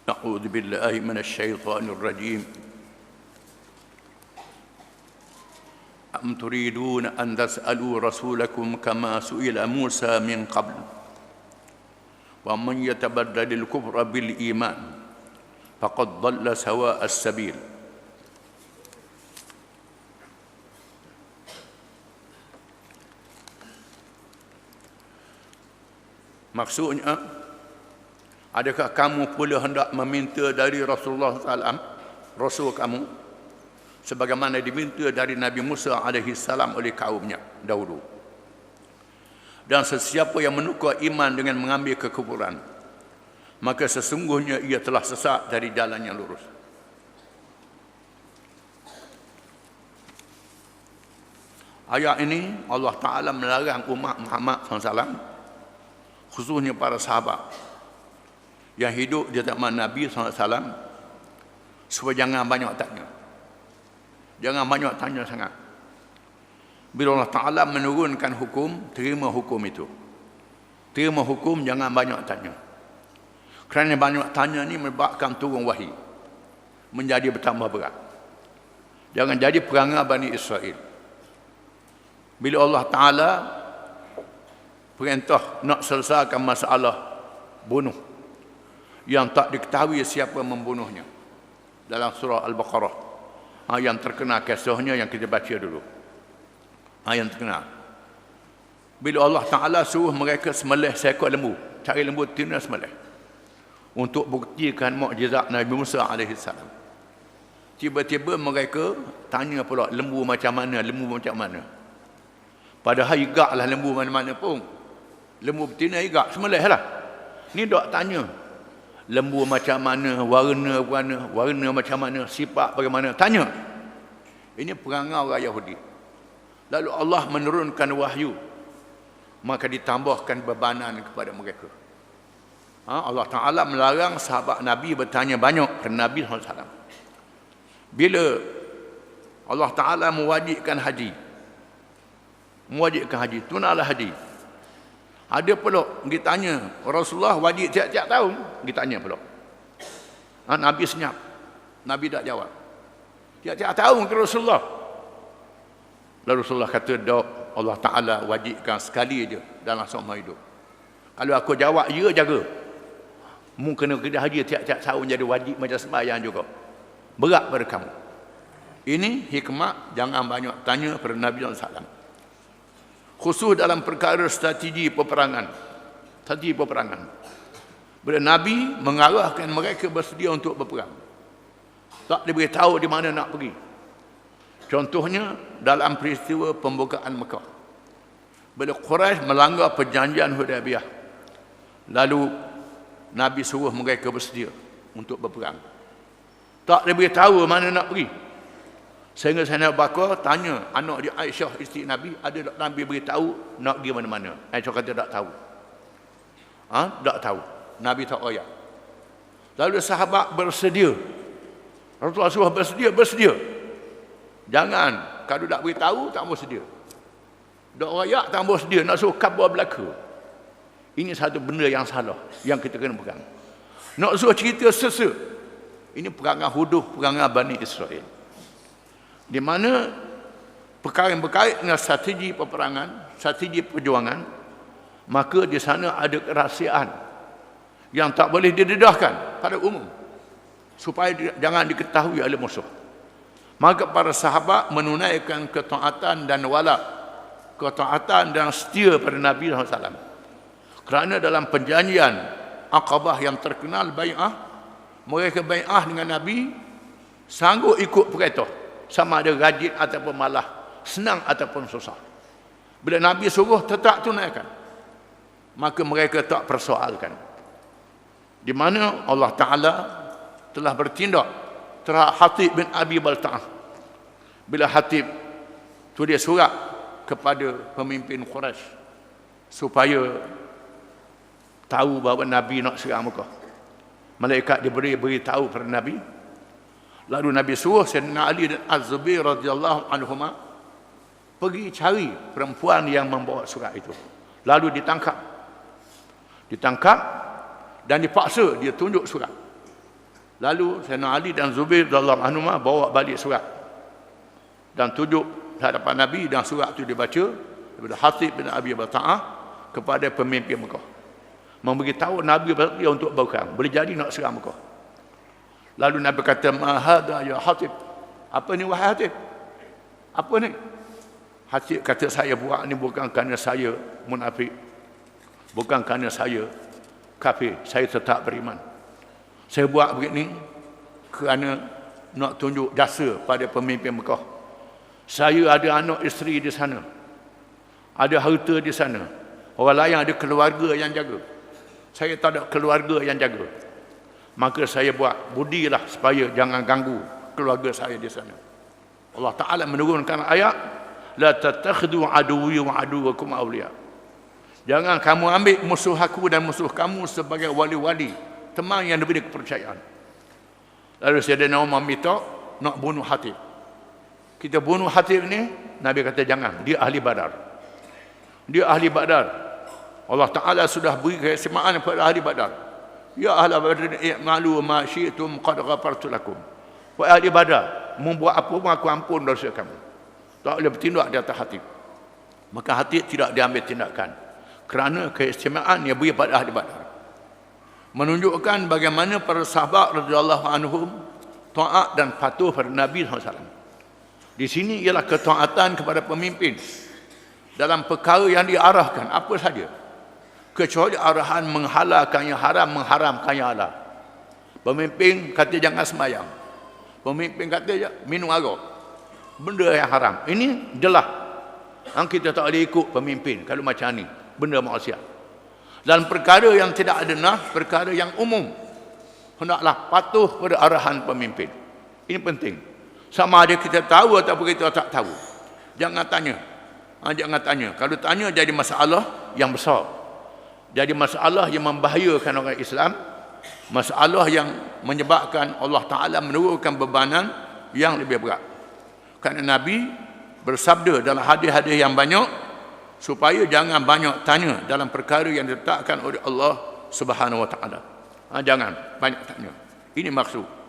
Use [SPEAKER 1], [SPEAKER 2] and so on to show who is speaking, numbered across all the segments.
[SPEAKER 1] أعوذ بالله من الشيطان الرجيم أم تريدون أن تسألوا رسولكم كما سئل موسى من قبل ومن يتبدل الكفر بالإيمان فقد ضل سواء السبيل. Maksudnya, adakah kamu pula hendak meminta dari Rasulullah SAW, Rasul kamu, sebagaimana diminta dari Nabi Musa AS oleh kaumnya dahulu? Dan sesiapa yang menukar iman dengan mengambil kekufuran, maka sesungguhnya ia telah sesat dari jalan yang lurus. Ayat ini Allah Ta'ala melarang umat Muhammad SAW, khususnya para sahabat yang hidup di zaman Nabi SAW, supaya jangan banyak tanya. Jangan banyak tanya sangat. Bila Allah Ta'ala menurunkan hukum, terima hukum itu. Terima hukum, jangan banyak tanya. Kerana banyak tanya ni menyebabkan turun wahyu, menjadi bertambah berat. Jangan jadi perangai Bani Israel. Bila Allah Ta'ala perintah nak selesaikan masalah bunuh yang tak diketahui siapa membunuhnya, dalam surah Al-Baqarah, yang terkenal kisahnya yang kita baca dulu, yang terkenal. Bila Allah Ta'ala suruh mereka sembelih seekor lembu, cari lembu tina sembelih, untuk buktikan mukjizat Nabi Musa AS. Tiba-tiba mereka tanya pula, lembu macam mana, lembu macam mana? Padahal igaklah lembu mana-mana pun. Lembu betina igak, sembelih lah. Ni dok tanya, lembu macam mana, warna macam mana, sifat bagaimana, tanya. Ini perangai orang Yahudi. Lalu Allah menurunkan wahyu, maka ditambahkan bebanan kepada mereka. Allah Ta'ala melarang sahabat Nabi bertanya banyak kepada Nabi SAW. Bila Allah Ta'ala mewajibkan haji, tunailah haji, ada pula kita tanya, Rasulullah wajib tiap-tiap tahun, kita tanya pula. Nabi senyap, Nabi tak jawab. Tiap-tiap tahun ke Rasulullah. Lalu Rasulullah kata, "Dok, Allah Ta'ala wajibkan sekali je dalam seumur hidup. Kalau aku jawab ya, jaga. Mu kena kerja haji tiap-tiap tahun jadi wajib macam sembahyang juga. Berat pada kamu." Ini hikmah jangan banyak tanya pada Nabi SAW. Khusus dalam perkara strategi peperangan. Bila Nabi mengarahkan mereka bersedia untuk berperang, tak diberitahu di mana nak pergi. Contohnya dalam peristiwa pembukaan Mekah. Bila Quraisy melanggar perjanjian Hudaybiyah, lalu Nabi suruh mereka bersedia untuk berperang. Tak diberitahu mana nak pergi. Sehingga Sayyidina Abu Bakar tanya anak dia Aisyah, isteri Nabi, ada tak Nabi beritahu nak pergi mana-mana? Aisyah kata tak tahu. Tak tahu. Nabi tak royak. Lalu sahabat bersedia. Rasulullah suruh bersedia. Jangan, kalau tak beritahu tak bersedia. Tak royak tak bersedia, nak suruh kabar belaka. Ini satu benda yang salah, yang kita kena pegang. Nak suruh cerita sesa. Ini perangai huduh, perangai Bani Israel. Di mana perkara yang berkait dengan strategi peperangan, strategi perjuangan, maka di sana ada kerahsiaan yang tak boleh didedahkan pada umum, supaya jangan diketahui oleh musuh. Maka para sahabat menunaikan ketaatan dan wala, ketaatan dan setia pada Nabi SAW. Kerana dalam perjanjian Aqabah yang terkenal, bai'ah, mereka bai'ah dengan Nabi, sanggup ikut perintah, sama ada rajin ataupun malah, senang ataupun susah. Bila Nabi suruh, tetap tunaikan. Maka mereka tak persoalkan. Di mana Allah Ta'ala telah bertindak terhadap Hatib bin Abi Balta'ah. Bila Hatib tulis surat kepada pemimpin Quraisy supaya tahu bahawa Nabi nak serang Mekah. Malaikat beritahu kepada Nabi. Lalu Nabi suruh Sayyidina Ali dan Az-Zubair radhiyallahu anhuma pergi cari perempuan yang membawa surat itu. Lalu ditangkap dan dipaksa dia tunjuk surat. Lalu Sayyidina Ali dan Zubair radhiyallahu anhuma bawa balik surat dan tunjuk hadapan Nabi, dan surat itu dibaca daripada Hatib bin Abi Balta'ah kepada pemimpin Mekah, memberitahu Nabi bersedia untuk berperang, boleh jadi nak serang Mekah. Lalu Nabi kata, ma hadha ya Hatib, apa ni wahai Hatib, apa ni? Hatib kata, saya buat ni bukan kerana saya munafik, bukan kerana saya kafir, saya tetap beriman. Saya buat begini kerana nak tunjuk jasa pada pemimpin Mekah. Saya ada anak isteri di sana, ada harta di sana. Orang lain ada keluarga yang jaga, saya tak ada keluarga yang jaga. Maka saya buat budilah supaya jangan ganggu keluarga saya di sana. Allah Ta'ala menurunkan ayat, la tattakhidhu aduwwi wa aduwwakum awliya. Jangan kamu ambil musuh aku dan musuh kamu sebagai wali-wali, teman yang diberi kepercayaan. Lalu Sayyidina Umar minta nak bunuh Hatib. Kita bunuh Hatib ni, Nabi kata jangan, dia ahli Badar. Dia ahli Badar. Allah Ta'ala sudah beri keistimewaan kepada ahli Badar. Ya ahli Badar i'malu ma syi'tum qad ghafartu lakum. Wahai ahli Badar, membuat apa pun aku ampun dosa kamu. Tak boleh bertindak di atas Hatib. Maka Hatib tidak diambil tindakan kerana keistimewaan yang beri pada ahli Badar. Menunjukkan bagaimana para sahabat radhiyallahu anhum taat dan patuh pada Nabi SAW. Di sini ialah ketaatan kepada pemimpin dalam perkara yang diarahkan apa saja, kecuali arahan menghalalkan yang haram, mengharamkan yang halal. Pemimpin kata jangan sembahyang, pemimpin kata minum arak, benda yang haram. Ini jelas, kita tak boleh ikut pemimpin kalau macam ni, benda maksiat. Dan perkara yang tidak ada nah, perkara yang umum, hendaklah patuh pada arahan pemimpin. Ini penting. Sama ada kita tahu ataupun kita tak tahu, jangan tanya. Jangan tanya. Kalau tanya jadi masalah yang besar, jadi masalah yang membahayakan orang Islam, masalah yang menyebabkan Allah Ta'ala menurunkan bebanan yang lebih berat. Kerana Nabi bersabda dalam hadis-hadis yang banyak, supaya jangan banyak tanya dalam perkara yang diletakkan oleh Allah Subhanahu Wa Ta'ala. Jangan banyak tanya. Ini maksud.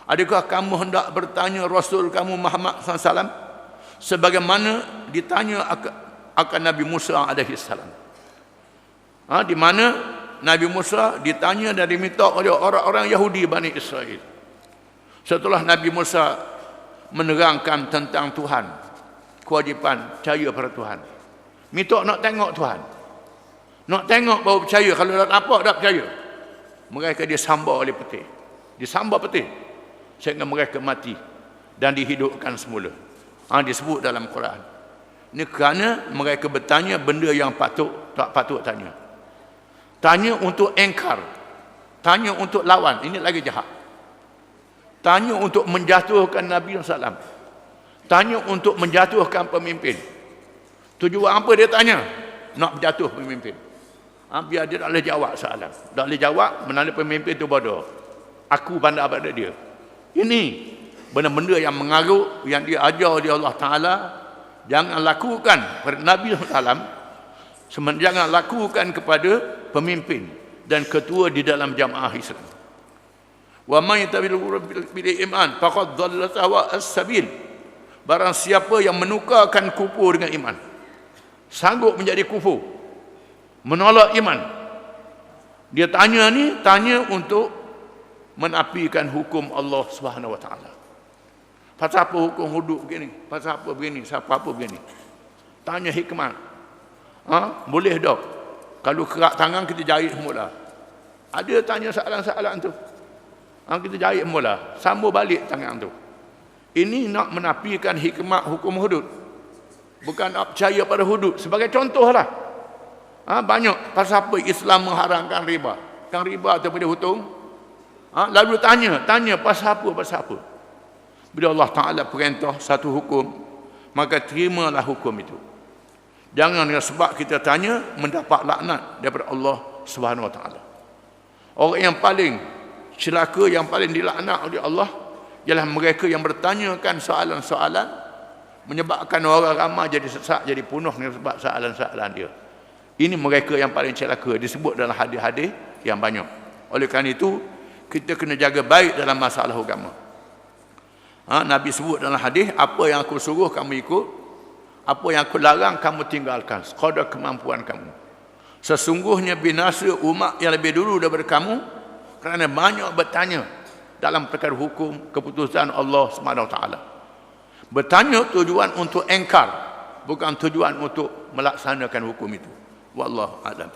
[SPEAKER 1] Adakah kamu hendak bertanya Rasul kamu Muhammad SAW sebagaimana ditanya akan Nabi Musa AS? Di mana Nabi Musa ditanya dan diminta oleh orang-orang Yahudi Bani Israel. Setelah Nabi Musa menerangkan tentang Tuhan, kewajipan percaya pada Tuhan, minta nak tengok Tuhan, nak tengok baru percaya. Kalau tak nampak tak percaya, mereka disambar oleh peti, disambar peti sehingga mereka mati dan dihidupkan semula. Disebut dalam Quran. Ini kerana mereka bertanya benda yang tak patut tanya. Tanya untuk engkar, tanya untuk lawan, ini lagi jahat. Tanya untuk menjatuhkan Nabi SAW, tanya untuk menjatuhkan pemimpin. Tujuan apa dia tanya? Nak berjatuh pemimpin. Biar dia tak boleh jawab soalan. Tak boleh jawab, menanda pemimpin itu bodoh. Aku pandai pada dia. Ini benda-benda yang mengarut, yang diajar oleh Allah Ta'ala. Jangan lakukan pada Nabi SAW, jangan lakukan kepada pemimpin dan ketua di dalam jamaah Islam. Wa may yattabi'u bil iman faqad dhalla sawa as-sabil. Barang siapa yang menukarkan kufur dengan iman, sanggup menjadi kufur, menolak iman, dia tanya ni, tanya untuk menafikan hukum Allah Subhanahu Wa Ta'ala. Pasal apa hukum hudud begini, pasal apa begini, siapa apa begini. Tanya hikmah. Boleh tak kalau kerak tangan kita jahit semula? Ada tanya soalan-soalan tu, kita jahit semula, sambung balik tangan tu. Ini nak menafikan hikmah hukum hudud, bukan nak percaya pada hudud. Sebagai contohlah, banyak pasal apa Islam mengharamkan riba. Kan riba tu boleh hutang. Lalu tanya pasal apa. Bila Allah Ta'ala perintah satu hukum, maka terimalah hukum itu. Jangan dengan sebab kita tanya mendapat laknat daripada Allah Subhanahu Wa Ta'ala. Orang yang paling celaka, yang paling dilaknat oleh Allah ialah mereka yang bertanyakan soalan-soalan menyebabkan orang ramai jadi sesat, jadi punah dengan sebab soalan-soalan dia. Ini mereka yang paling celaka, disebut dalam hadis-hadis yang banyak. Oleh kerana itu, kita kena jaga baik dalam masalah agama. Nabi sebut dalam hadis, apa yang aku suruh kamu ikut, apa yang aku larang kamu tinggalkan, sekadar kemampuan kamu. Sesungguhnya binasa umat yang lebih dulu daripada kamu kerana banyak bertanya dalam perkara hukum keputusan Allah SWT. Bertanya tujuan untuk engkar, bukan tujuan untuk melaksanakan hukum itu. Wallahu a'lam.